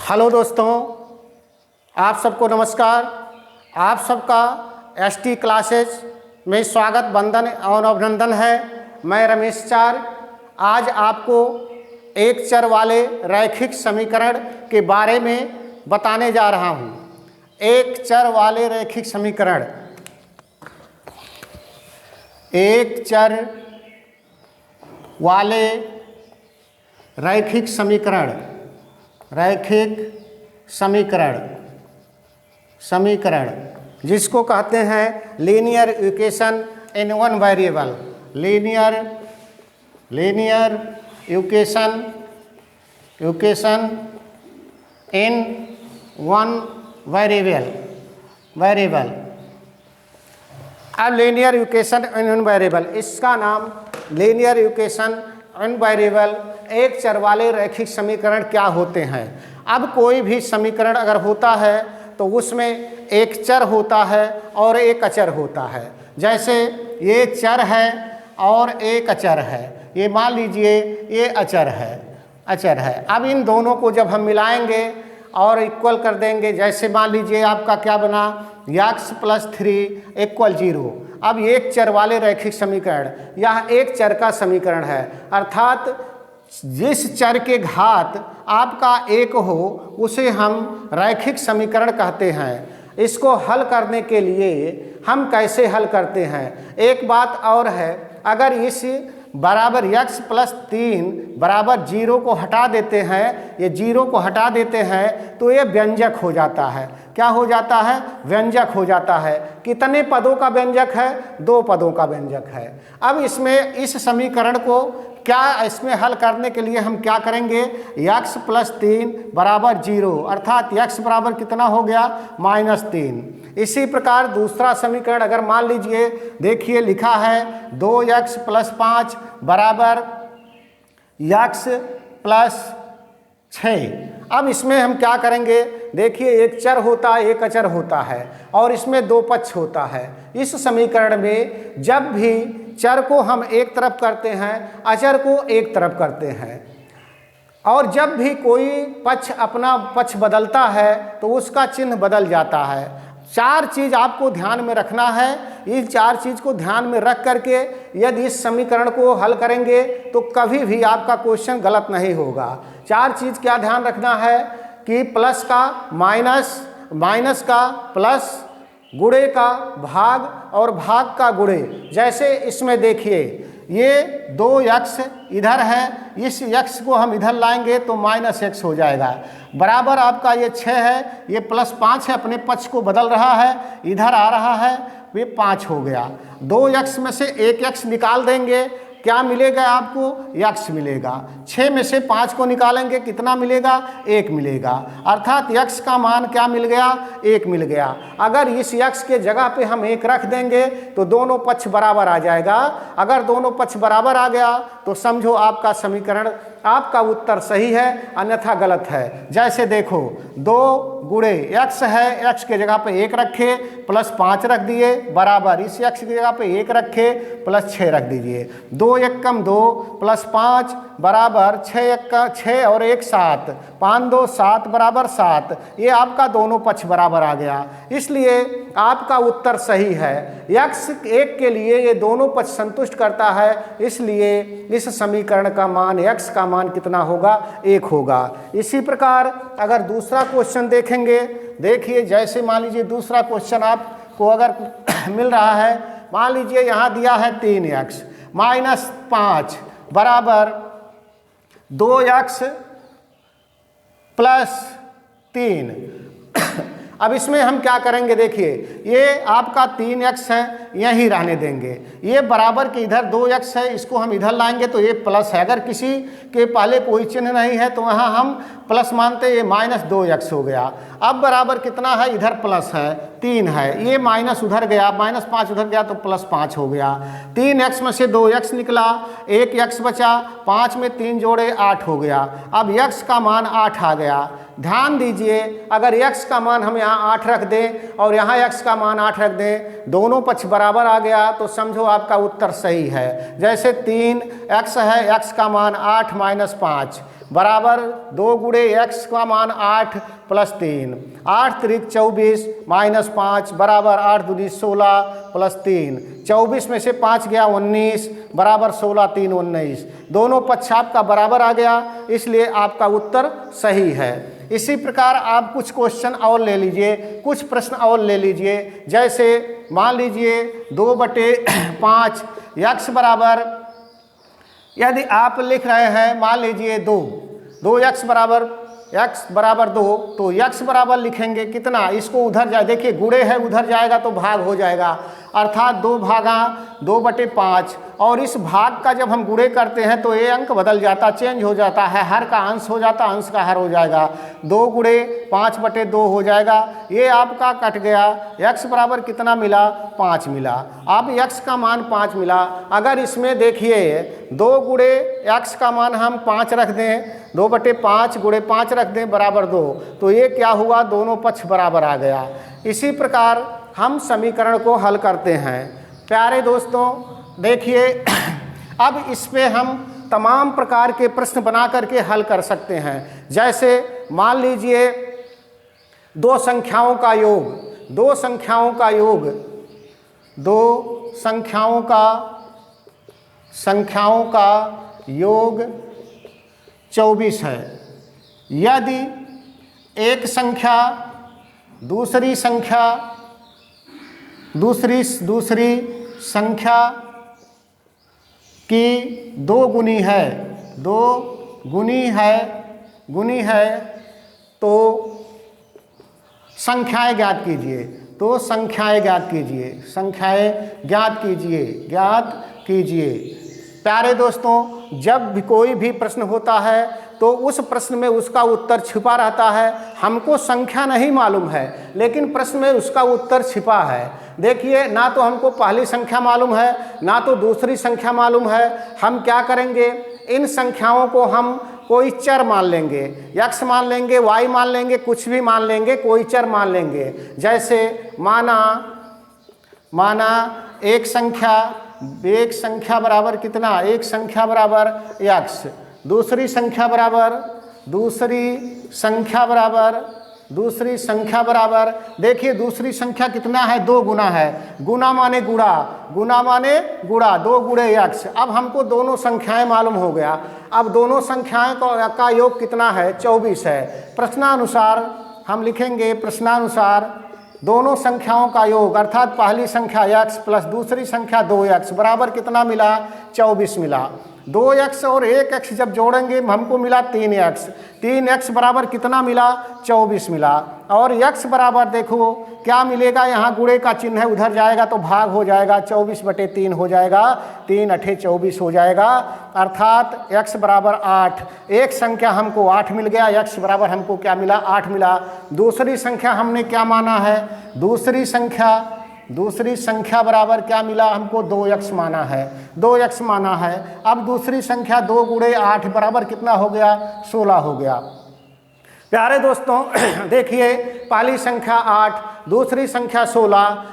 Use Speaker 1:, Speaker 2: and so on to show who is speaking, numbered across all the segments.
Speaker 1: Hello दोस्तों, आप सबको नमस्कार। आप सबका एसटी क्लासेज में स्वागत, वंदन और अभिनंदन है। मैं रमेश चार आज आपको एक चर वाले रैखिक समीकरण के बारे में बताने जा रहा हूँ। एक चर वाले रैखिक समीकरण, एक चर वाले रैखिक समीकरण, रैखिक समीकरण जिसको कहते हैं linear equation in one variable, linear equation in one variable. अब linear equation in one variable, इसका नाम लीनियर इक्वेशन इन वेरिएबल, एक चर वाले रैखिक समीकरण क्या होते हैं। अब कोई भी समीकरण अगर होता है तो उसमें एक चर होता है और एक अचर होता है। जैसे ये चर है और एक अचर है, ये मान लीजिए ये अचर है। अब इन दोनों को जब हम मिलाएंगे और इक्वल कर देंगे, जैसे मान लीजिए आपका क्या बना, x + 3 = 0। अब एक चर वाले रैखिक समीकरण, यह एक चर का समीकरण है, अर्थात जिस चर के घात आपका एक हो उसे हम रैखिक समीकरण कहते हैं। इसको हल करने के लिए हम कैसे हल करते हैं, एक बात और है, अगर इस बराबर x + 3 = 0 को हटा देते हैं, ये 0 को हटा देते हैं तो ये व्यंजक हो जाता है। क्या हो जाता है? व्यंजक हो जाता है। कितने पदों का व्यंजक है? 2 पदों का व्यंजक है। अब इसमें इस समीकरण को इसमें हल करने के लिए हम क्या करेंगे, x + 3 = 0, अर्थात x बराबर कितना हो गया, -3। इसी प्रकार दूसरा समीकरण अगर मान लीजिए, देखिए लिखा है 2x + 5 = x + 6। अब इसमें हम क्या करेंगे, देखिए एक चर होता है, एक अचर होता है और इसमें 2 पक्ष होता है। इस समीकरण में जब भी चर को हम एक तरफ करते हैं, अचर को एक तरफ करते हैं, और जब भी कोई पक्ष अपना पक्ष बदलता है तो उसका चिन्ह बदल जाता है। 4 चीज़ आपको ध्यान में रखना है। इस 4 चीज़ को ध्यान में रख करके यदि इस समीकरण को हल करेंगे तो कभी भी आपका क्वेश्चन गलत नहीं होगा। 4 चीज़ क्या ध्यान रखना है कि प्लस का माइनस, माइनस का प्लस, गुणे का भाग और भाग का गुणे। जैसे इसमें देखिए ये 2x इधर है, इस x को हम इधर लाएंगे तो -x हो जाएगा, बराबर आपका ये 6 है, ये +5 है, अपने पक्ष को बदल रहा है, इधर आ रहा है, ये 5 हो गया। 2x में से 1x निकाल देंगे, क्या मिलेगा आपको, x मिलेगा। 6 में से 5 को निकालेंगे, कितना मिलेगा, 1 मिलेगा, अर्थात x का मान क्या मिल गया, 1 मिल गया। अगर इस x के जगह पे हम 1 रख देंगे तो दोनों पक्ष बराबर आ जाएगा। अगर दोनों पक्ष बराबर आ गया तो समझो आपका समीकरण, आपका उत्तर सही है, अन्यथा गलत है। जैसे देखो 2 गुणे x है, x के जगह पे 1 रखे, +5 रख दिए, बराबर इस x की जगह पे 1 रखे, +6 रख दीजिए। 2 × 1 = 2 +5 बराबर 6 × 6 और 1 7, 5 × 2 7 बराबर 7। ये आपका दोनों पक्ष बराबर आ गया, इसलिए आपका उत्तर सही है। x 1 के लिए ये दोनों पक्ष संतुष्ट करता है, इसलिए इस समीकरण का मान, x का मान कितना होगा, 1 होगा। इसी प्रकार अगर दूसरा क्वेश्चन देखेंगे, देखिए जैसे मान लीजिए दूसरा क्वेश्चन आपको अगर मिल रहा है, मान लीजिए यहाँ दिया है 3x - 5 बराबर 2x + 3। अब इसमें हम क्या करेंगे, देखिए ये आपका 3x है, यहीं रहने देंगे, ये बराबर के इधर 2x है, इसको हम इधर लाएंगे तो ये प्लस है। अगर किसी के पहले कोई चिन्ह नहीं है तो वहाँ हम प्लस मानते, ये -2x हो गया। अब बराबर कितना है, इधर प्लस है, 3 है, ये माइनस उधर गया, -5 उधर गया तो +5 हो गया। 3x में से 2x निकला, 1x बचा, 5 में 3 जोड़े 8 हो गया। अब x का मान 8 आ गया। ध्यान दीजिए, अगर x का मान हम यहाँ 8 रख दें और यहाँ x का मान 8 रख दें, दोनों पक्ष बराबर आ गया तो समझो आपका उत्तर सही है। जैसे 3x है, x का मान 8 - 5 बराबर 2 गुणे x का मान 8 प्लस 3, 8 त्रिक 24 माइनस 5 बराबर 8 दूनी 16 प्लस 3, 24 में से 5 गया 19 बराबर 16 3 19, दोनों पक्ष आपका बराबर आ गया, इसलिए आपका उत्तर सही है। इसी प्रकार आप कुछ क्वेश्चन और ले लीजिए, कुछ प्रश्न और ले लीजिए। जैसे मान लीजिए 2/5 x बराबर, यदि आप लिख रहे हैं मान लीजिए 2x बराबर 2, तो x बराबर लिखेंगे कितना, इसको उधर जाए, देखिए गुणे है उधर जाएगा तो भाग हो जाएगा, अर्थात 2 भागा 2/5, और इस भाग का जब हम गुणे करते हैं तो ये अंक बदल जाता, चेंज हो जाता है, हर का अंश हो जाता, अंश का हर हो जाएगा, 2 गुणे 5/2 हो जाएगा, ये आपका कट गया। x बराबर कितना मिला, 5 मिला। अब x का मान 5 मिला, अगर इसमें देखिए 2 गुणे x का मान हम 5 रख दें, 2/5 गुणे 5 रख दें बराबर 2, तो ये क्या हुआ, दोनों पक्ष बराबर आ गया। इसी प्रकार हम समीकरण को हल करते हैं। प्यारे दोस्तों देखिए, अब इस पे हम तमाम प्रकार के प्रश्न बना करके हल कर सकते हैं। जैसे मान लीजिए 2 संख्याओं का योग, 2 संख्याओं का योग, 2 संख्याओं का योग 24 है। यदि एक संख्या दूसरी संख्या की 2 गुनी है, 2 गुनी है, तो संख्याएं ज्ञात कीजिए, ज्ञात कीजिए। प्यारे दोस्तों, जब भी कोई भी प्रश्न होता है तो उस प्रश्न में उसका उत्तर छिपा रहता है। हमको संख्या नहीं मालूम है, लेकिन प्रश्न में उसका उत्तर छिपा है। देखिए, ना तो हमको पहली संख्या मालूम है, ना तो दूसरी संख्या मालूम है। हम क्या करेंगे, इन संख्याओं को हम कोई चर मान लेंगे, x मान लेंगे, y मान लेंगे, कुछ भी मान लेंगे, कोई चर मान लेंगे। जैसे माना एक संख्या बराबर कितना, एक संख्या बराबर x, दूसरी संख्या बराबर, देखिए दूसरी संख्या कितना है, 2 गुना है, गुना माने गुणा, 2 गुणे x। अब हमको दोनों संख्याएं मालूम हो गया। अब दोनों संख्याएं का योग कितना है, 24 है। प्रश्नानुसार हम लिखेंगे, प्रश्नानुसार दोनों संख्याओं का योग, अर्थात पहली संख्या x प्लस दूसरी संख्या 2x बराबर कितना मिला, 24 मिला। 2x और 1x जब जोड़ेंगे हमको मिला 3x, 3x बराबर कितना मिला, 24 मिला। और x बराबर देखो क्या मिलेगा, यहाँ गुणे का चिन्ह है, उधर जाएगा तो भाग हो जाएगा, 24/3 हो जाएगा, 3 8 24 हो जाएगा, अर्थात x बराबर 8। एक संख्या हमको 8 मिल गया, x बराबर हमको क्या मिला, 8 मिला। दूसरी संख्या हमने क्या माना है, दूसरी संख्या बराबर क्या मिला हमको, 2x माना है, अब दूसरी संख्या 2 गुणे 8 बराबर कितना हो गया, 16 हो गया। प्यारे दोस्तों देखिए, पहली संख्या 8, दूसरी संख्या 16,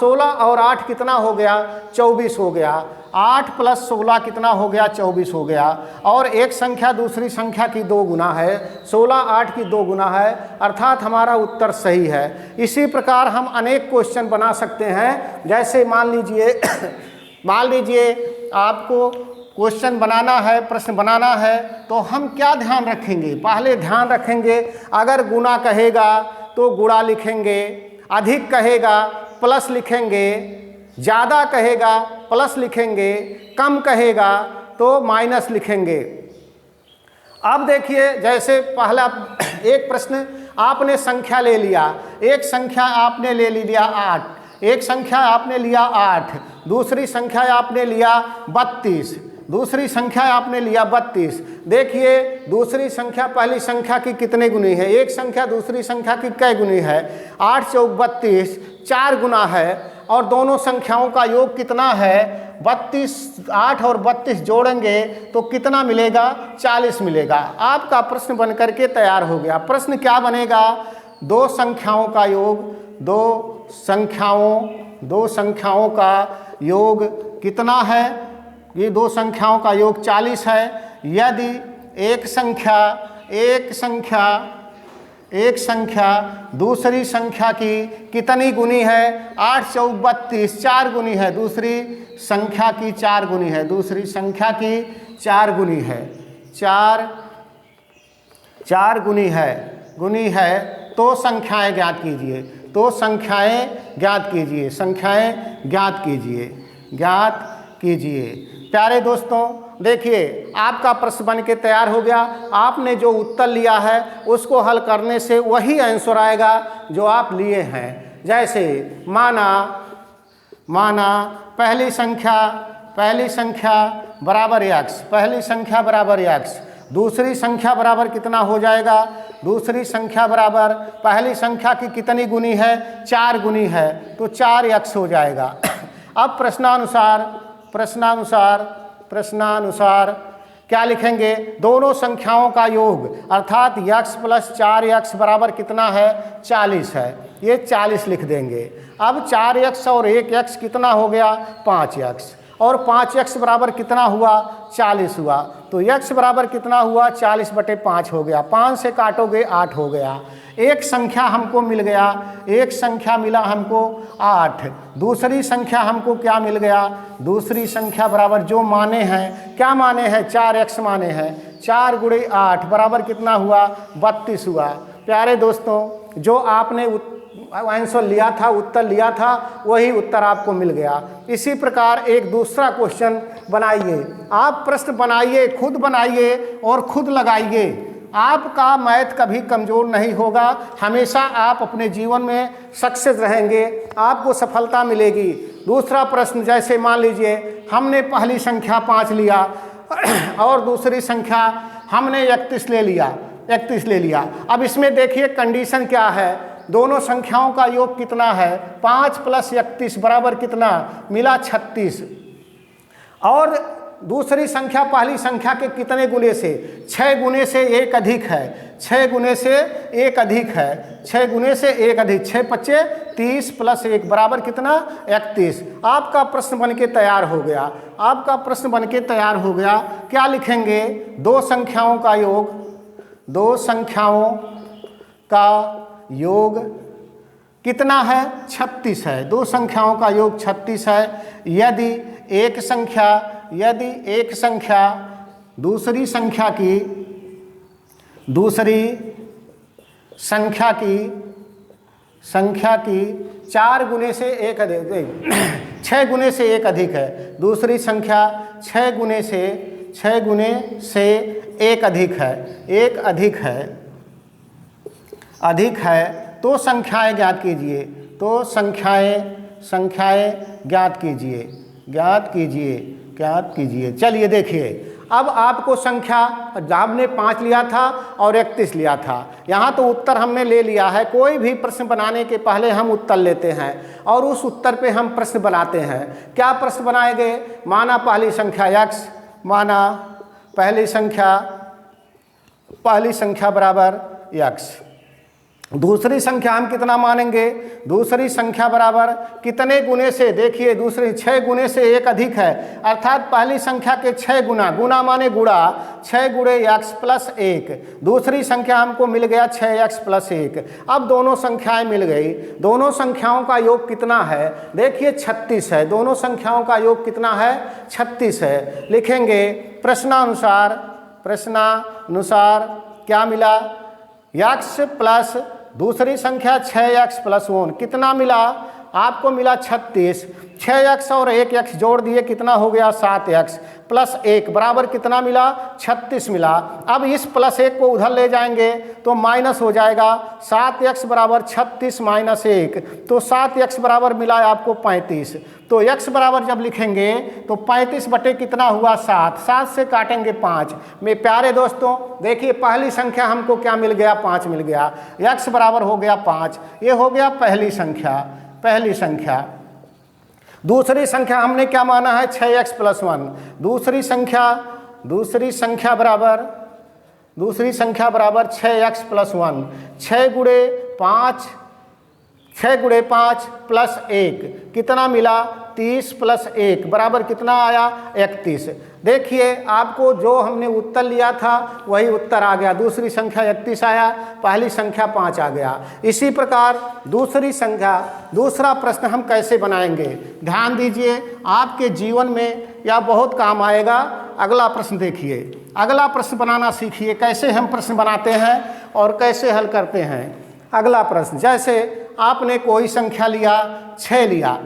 Speaker 1: 16 और 8 कितना हो गया, 24 हो गया। 8 प्लस 16 कितना हो गया, 24 हो गया। और एक संख्या दूसरी संख्या की 2 गुना है, 16 8 की 2 गुना है, अर्थात हमारा उत्तर सही है। इसी प्रकार हम अनेक क्वेश्चन बना सकते हैं। जैसे मान लीजिए आपको क्वेश्चन बनाना है, प्रश्न बनाना है, तो हम क्या ध्यान रखेंगे, पहले ध्यान रखेंगे अगर गुना कहेगा तो गुणा लिखेंगे, अधिक कहेगा प्लस लिखेंगे, ज़्यादा कहेगा प्लस लिखेंगे, कम कहेगा तो माइनस लिखेंगे। अब देखिए, जैसे पहला एक प्रश्न आपने संख्या ले लिया, एक संख्या आपने ले लिया 8, एक संख्या आपने लिया 8, दूसरी संख्या आपने लिया 32, दूसरी संख्या आपने लिया 32। देखिए दूसरी संख्या पहली संख्या की कितने गुनी है, एक संख्या दूसरी संख्या की कै गुनी है, 8 चौक 32, 4 गुना है। और दोनों संख्याओं का योग कितना है, 32, 8 और 32 जोड़ेंगे तो कितना मिलेगा, 40 मिलेगा। आपका प्रश्न बन करके तैयार हो गया। प्रश्न क्या बनेगा, दो संख्याओं का योग, दो संख्याओं का योग कितना है, ये दो संख्याओं का योग 40 है। यदि एक संख्या दूसरी संख्या की कितनी गुनी है? 8 चौक 32, 4 गुनी है। दूसरी संख्या की 4 गुनी है। दूसरी संख्या की 4 गुनी है। 4 गुनी है। तो संख्याएं ज्ञात कीजिए। ज्ञात कीजिए। प्यारे दोस्तों देखिए, आपका प्रश्न बन के तैयार हो गया। आपने जो उत्तर लिया है उसको हल करने से वही आंसर आएगा जो आप लिए हैं। जैसे माना पहली संख्या बराबर x, दूसरी संख्या बराबर कितना हो जाएगा? दूसरी संख्या बराबर पहली संख्या की कितनी गुनी है? 4 गुनी है, तो 4x हो जाएगा। अब प्रश्नानुसार क्या लिखेंगे? दोनों संख्याओं का योग अर्थात x + 4x बराबर कितना है? 40 है। ये 40 लिख देंगे। अब 4x और 1x कितना हो गया? 5x, और 5x बराबर कितना हुआ? 40 हुआ। तो x बराबर कितना हुआ? 40/5 हो गया। 5 से काटोगे 8 हो गया। एक संख्या हमको मिल गया, एक संख्या मिला हमको 8। दूसरी संख्या हमको क्या मिल गया? दूसरी संख्या बराबर जो माने हैं, क्या माने हैं? 4x माने हैं। 4 × 8 बराबर कितना हुआ? 32 हुआ। प्यारे दोस्तों, जो आपने आंसर लिया था, उत्तर लिया था, वही उत्तर आपको मिल गया। इसी प्रकार एक दूसरा क्वेश्चन बनाइए। आप प्रश्न बनाइए, खुद बनाइए और खुद लगाइए। आपका मैथ कभी कमज़ोर नहीं होगा। हमेशा आप अपने जीवन में सक्सेस रहेंगे, आपको सफलता मिलेगी। दूसरा प्रश्न, जैसे मान लीजिए हमने पहली संख्या 5 लिया और दूसरी संख्या हमने 31 ले लिया। अब इसमें देखिए कंडीशन क्या है? दोनों संख्याओं का योग कितना है? 5 + 31 बराबर कितना मिला? 36। और दूसरी संख्या पहली संख्या के कितने गुने से? 6 गुने से 1 अधिक है। 6 गुने से 1 अधिक है। 6 गुने से 1 अधिक, 6 × 5 = 30 + 1 बराबर कितना? 31। आपका प्रश्न बन के तैयार हो गया। क्या लिखेंगे? दो संख्याओं का योग कितना है? 36 है। दो संख्याओं का योग 36 है। यदि एक संख्या दूसरी संख्या की 4 गुने से 1 अधिक, 6 गुने से 1 अधिक है। दूसरी संख्या 6 गुने से 1 अधिक है। तो संख्याएं ज्ञात कीजिए। चलिए देखिए, अब आपको संख्या आपने 5 लिया था और 31 लिया था। यहाँ तो उत्तर हमने ले लिया है। कोई भी प्रश्न बनाने के पहले हम उत्तर लेते हैं और उस उत्तर पे हम प्रश्न बनाते हैं। क्या प्रश्न बनाएंगे? माना पहली संख्या x, माना पहली संख्या बराबर x। दूसरी संख्या हम कितना मानेंगे? दूसरी संख्या बराबर कितने गुने से? देखिए, दूसरी 6 गुने से 1 अधिक है, अर्थात पहली संख्या के 6 गुना माने गुणा, 6 × x + 1। दूसरी संख्या हमको मिल गया 6x + 1। अब दोनों संख्याएं मिल गई। दोनों संख्याओं का योग कितना है? देखिए 36 है। दोनों संख्याओं का योग कितना है? 36 है। लिखेंगे प्रश्नानुसार क्या मिला? x प्लस दूसरी संख्या 6x + 1 कितना मिला? आपको मिला 36। 6x और 1x जोड़ दिए, कितना हो गया? 7x + 1 बराबर कितना मिला? 36 मिला। अब इस +1 को उधर ले जाएंगे तो माइनस हो जाएगा। 7x बराबर 36 - 1, तो 7x बराबर मिला आपको 35। तो x बराबर जब लिखेंगे तो 35 बटे कितना हुआ? 7। 7 से काटेंगे 5। मेरे प्यारे दोस्तों देखिए, पहली संख्या हमको क्या मिल गया? 5 मिल गया। x बराबर हो गया 5। ये हो गया पहली संख्या। दूसरी संख्या हमने क्या माना है? 6x + 1। दूसरी संख्या बराबर 6x + 1। 6 × 5 + 1 कितना मिला? 30 प्लस 1 बराबर कितना आया 31। देखिए आपको जो हमने उत्तर लिया था वही उत्तर आ गया, दूसरी संख्या 31 आया, पहली संख्या 5 आ गया। इसी प्रकार दूसरी संख्या, दूसरा प्रश्न हम कैसे बनाएंगे, ध्यान दीजिए, आपके जीवन में यह बहुत काम आएगा। अगला प्रश्न देखिए, अगला प्रश्न बनाना सीखिए, कैसे हम प्रश्न बनाते हैं और कैसे हल करते हैं। अगला प्रश्न, जैसे आपने कोई संख्या लिया 6 लिया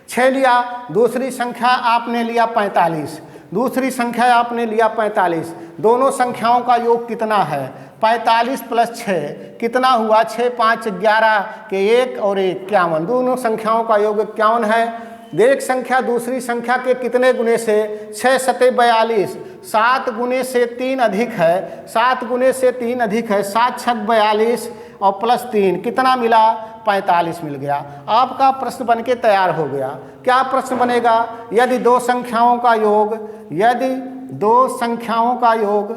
Speaker 1: 6 लिया, दूसरी संख्या आपने लिया 45, दूसरी संख्या आपने लिया 45, दोनों संख्याओं का योग कितना है 45 प्लस 6 कितना हुआ 6 5 11 के 1 और 1 51, दोनों संख्याओं का योग 51 है। एक संख्या दूसरी संख्या के कितने गुने से 6 सते 42, 7 गुने से 3 अधिक है, 7 गुने से 3 अधिक है, 7 छक 42 और प्लस 3 कितना मिला 45 मिल गया। आपका प्रश्न बनके तैयार हो गया। क्या प्रश्न बनेगा, यदि दो संख्याओं का योग, यदि दो संख्याओं का योग